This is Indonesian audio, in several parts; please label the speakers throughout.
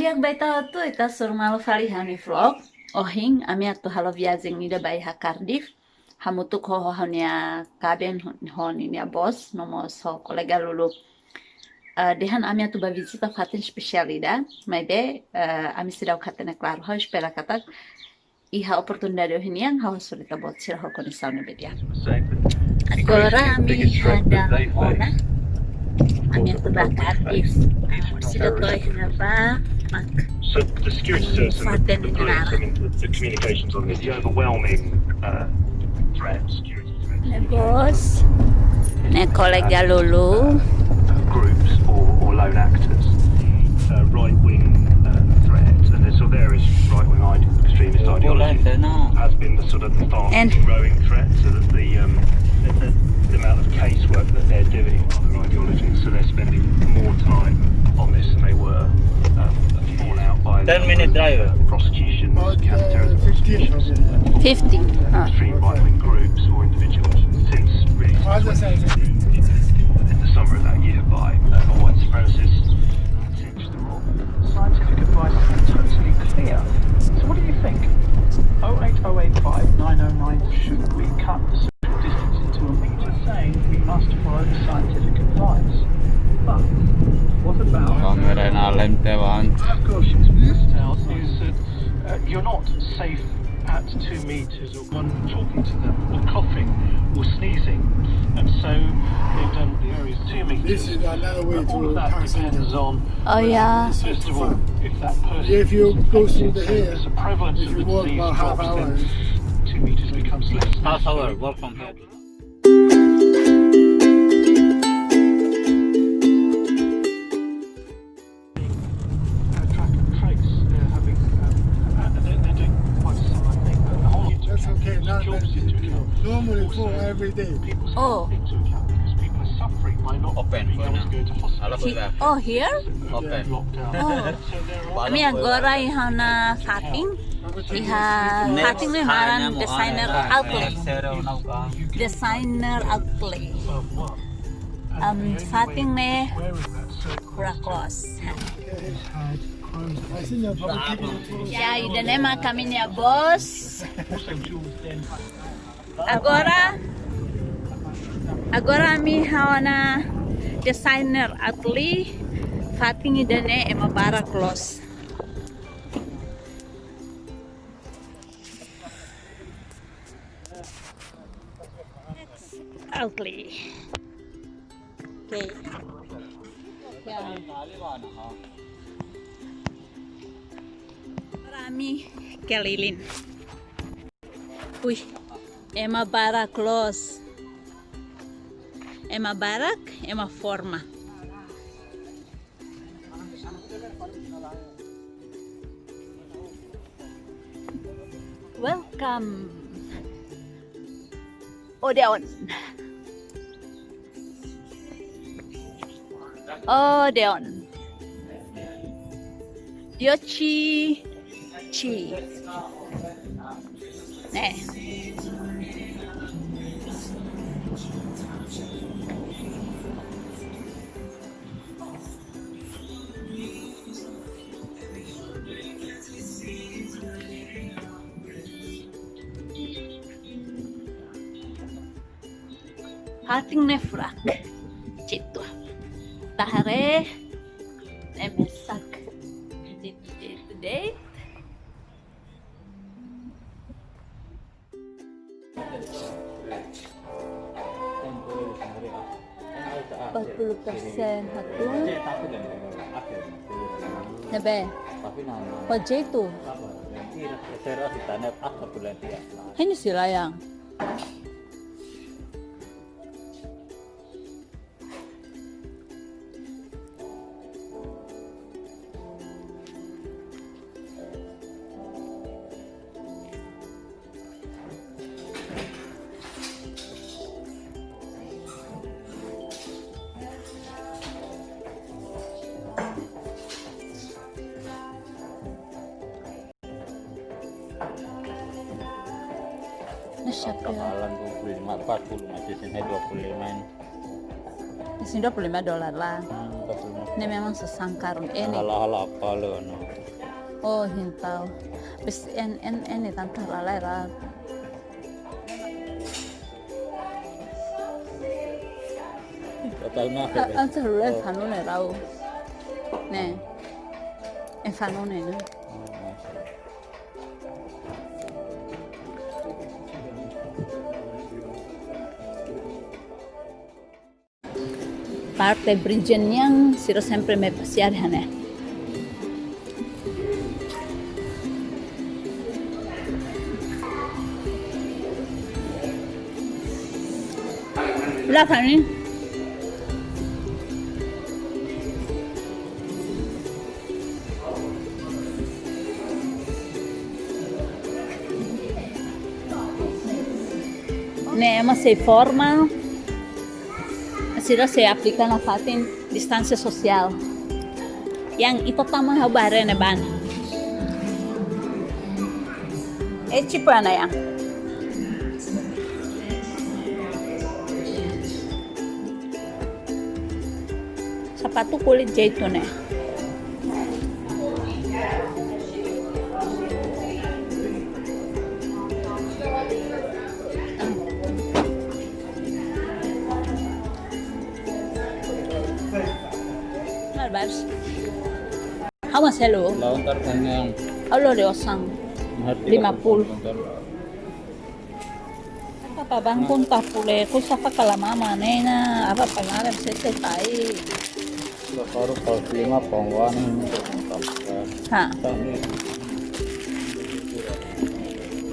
Speaker 1: dia baita tu ita surmal falihani vlog. Ohing ami atu halo viagem ida maibe Cardiff. Hamutu ko honia kaben honia bos nomos ho kolega lulu. Dehan ami atu ba visita Fatin especialida. Maibe ami sidau katena claro ho espera katak. Iha oportunidade ohinian ho surita bot sira ho condição nebe dia. Agora ami ada ona. Ami atu ba Cardiff. Sida toy naba mak.
Speaker 2: So the security service and the police, I mean, the communications on this, the overwhelming threat, security threat.
Speaker 1: Bos, kolega lulu.
Speaker 2: Groups or lone actors, right-wing threats, and there's various right-wing extremist ideologies has been the sort of the fastest growing threat, so that the amount of casework that they're doing on their ideologies, so they're spending more time on this than they were fallen out by
Speaker 3: 10-minute drive.
Speaker 2: Prosecutions, counter-terrorism prosecutions,
Speaker 1: 50.
Speaker 2: extreme right-wing groups or individuals since really in the summer of that year by white supremacists. Since the wrong scientific advice is totally clear. So what do you think? 08085 909, should we cut the social distance into a metre, saying we must follow the scientific advice? But what about... Of course, it's tell is that you're not safe at 2 metres or one talking to them or coughing or sneezing, and so they've done the areas 2 metres.
Speaker 4: This is another way
Speaker 2: All
Speaker 4: to
Speaker 2: of that depends on
Speaker 1: Oh yeah.
Speaker 2: first of all, if that person
Speaker 4: If you go through the hair,
Speaker 2: the prevalence
Speaker 4: if
Speaker 2: of
Speaker 4: you
Speaker 2: the
Speaker 4: walk
Speaker 2: disease
Speaker 4: about half
Speaker 2: drops,
Speaker 4: hour,
Speaker 2: then 2 metres becomes less.
Speaker 3: Half hour, walk from here.
Speaker 2: Track and trace, they're having, they're doing quite a similar thing, but the whole
Speaker 4: that's okay. Not
Speaker 2: jobs
Speaker 4: many
Speaker 2: into
Speaker 4: people.
Speaker 2: account.
Speaker 4: Normally for every day.
Speaker 2: People's
Speaker 1: Oh.
Speaker 2: health into account because people are suffering by not
Speaker 3: Open
Speaker 2: being
Speaker 3: for
Speaker 2: able
Speaker 3: now.
Speaker 2: to go to hospital.
Speaker 1: Oh here?
Speaker 3: Open.
Speaker 2: Lockdown.
Speaker 1: Oh.
Speaker 2: So there are
Speaker 1: Ami agora iha na Fatin. Iha Fatin ni haran desainer outle. Desainer outle.
Speaker 2: what?
Speaker 1: Fatin ne
Speaker 2: Wearing that circle
Speaker 1: furak los.
Speaker 2: has had crimes
Speaker 4: I see no public people.
Speaker 1: Ya ida nema kami niya bos.
Speaker 2: also Jules then
Speaker 1: Agora ami hawa na desainer outle. Fatin ida ne ema barak los. Outle. Okay. Ya. Rami kelilin. Uy, Ema barak los. Ema barak, ema forma. Welcome. Odeon. Odeon. Diochi chi. Nih. Hating ne furak. Cito. Tahare. Nemesak. Today. %, hatu. Nebe. Pajay itu. Ini sila yang. Siapa ya?
Speaker 3: Kemahalan 25, 40 masih sini 25 ini.
Speaker 1: Di sini $25 lah. Ini memang sesangkar ini.
Speaker 3: Hal-hal apa lo?
Speaker 1: Oh, hintaw. Bis en tanto lalera.
Speaker 3: Total mahal.
Speaker 1: Ang sarap fanon raw. Ne. En fanon na. Parte bridgen yang Sira Sempre may Pasiar hane. La Fatin. Ema se forma, Sira se aplika Nafatin distansia sosial. Yang itu Tama habare na ban. Tipo na yang. Sepatu kulit zaitun ya. Bars. How much hello?
Speaker 3: Launtar kanyang
Speaker 1: Halo osang 50. Apa bangkun tapule ko sa pakalamama na apa pangalan sa tay.
Speaker 3: baru kalau 5 pengwan
Speaker 1: Ha.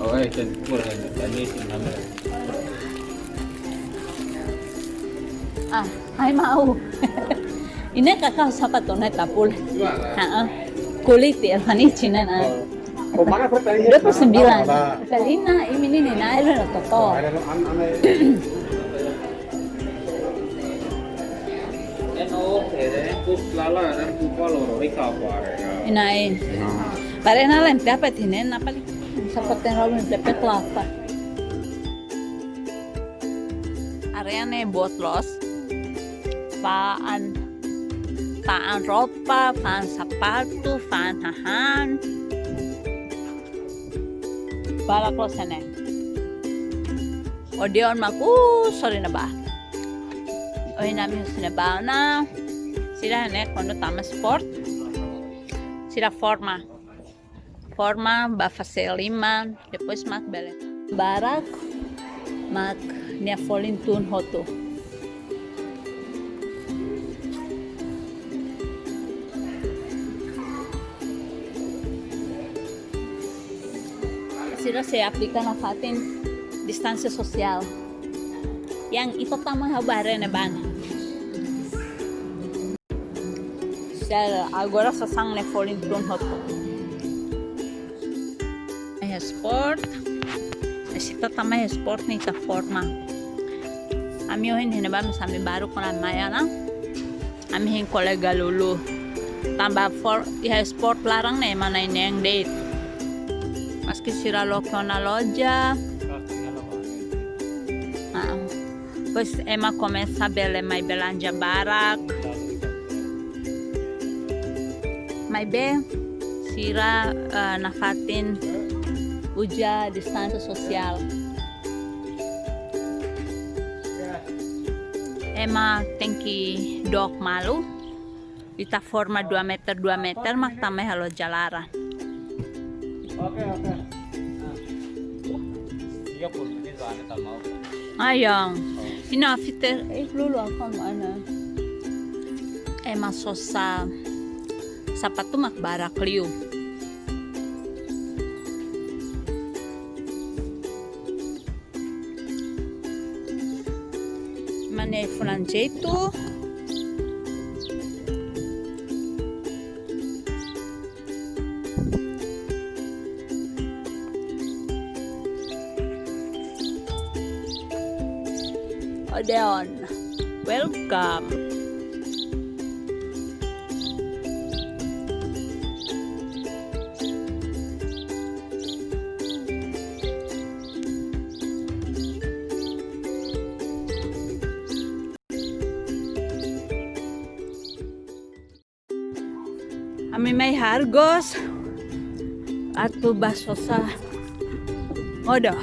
Speaker 3: Oh, itu murah tadi namanya.
Speaker 1: Ah, ay mau. Ini kakak sapato na tapul. Ha. Kulit ya hani Cina na. 29. Kalina ini na ilo na toto. Inai. Pare na lang dapat hinin napali. Sapato na rin dapat lapa. Area na buat los. Faan ropa, faan sepatu, faan hahan. Barak lo sana. Odion maku sorry na ba? O namin sina ba na sila ne kono Tama sport. Sila forma ba fase Liman, depois mak belet. Barak mak Nafatin tun hotu. Sira se aplika Nafatin distansia sosial. Yang itu Tama habare na ban. Agora sasang Nafatin tun hotu. Sport. Ito Tama sport ni ta forma. Ami ohin hinaba sami baru kona maya na. Ami hin kolega lulu. Tambah iha sport larang na ema na ineng date. Maski sira loko na loja. Pues Ema começa bele mai belanja barak. Maibe sira Nafatin uja distansia sosial. Ema tengki dok malu. Ita forma 2 meter mak tamai halo jalara.
Speaker 3: Oke. Iya pun ini soalnya tak mau.
Speaker 1: Ayang. Ina fiter lulu akon mana. Ema sosa sapatu mak barak liu. Mane fulan jeito. Odeon, welcome. Ami may hargos Atu baso sa modo.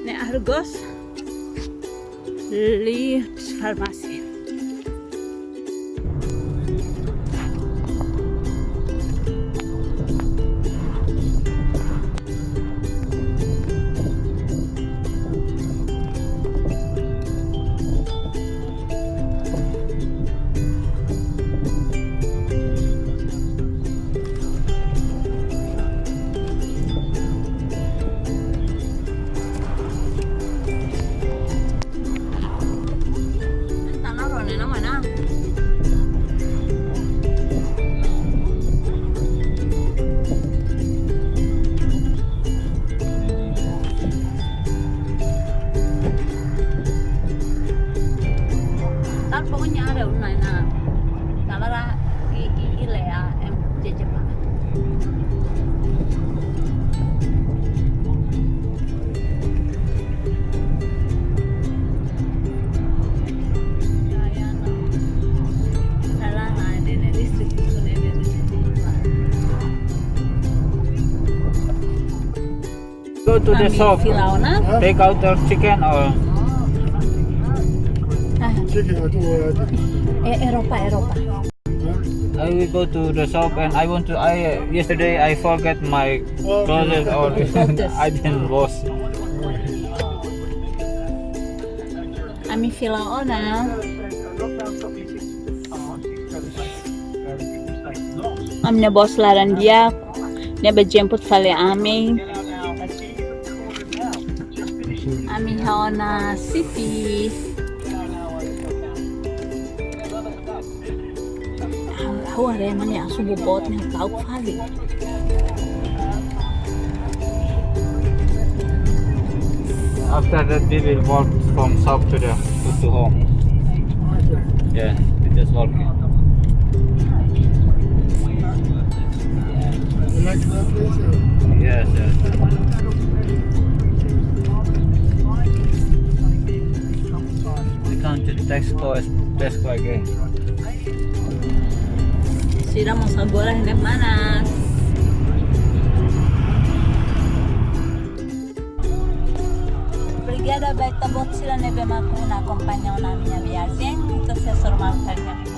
Speaker 1: Ne argos li farmasi. Pokoknya ada online nah ile ya jajan banget.
Speaker 3: Go to the shop.
Speaker 1: Filauna.
Speaker 3: Take out the chicken or
Speaker 4: Chicken or
Speaker 1: Eropa.
Speaker 3: I will go to the shop and I want to. Yesterday I forget my clothes or I didn't wash.
Speaker 1: Ami Filauna. Amne bos laran dia. Nebe jemput Tula Ami. Ami haona city. Tahu ada yang mana subuh bot nih tahu kali.
Speaker 3: After that we will walk from shop to home. Yeah, we just walking.
Speaker 4: You like that place?
Speaker 3: Yes. We come to Tesco again.
Speaker 1: Sira mau sabola hendak mana? Brigada baita bot sila nebe makuna acompaña una niña viaje, entonces normal kalian.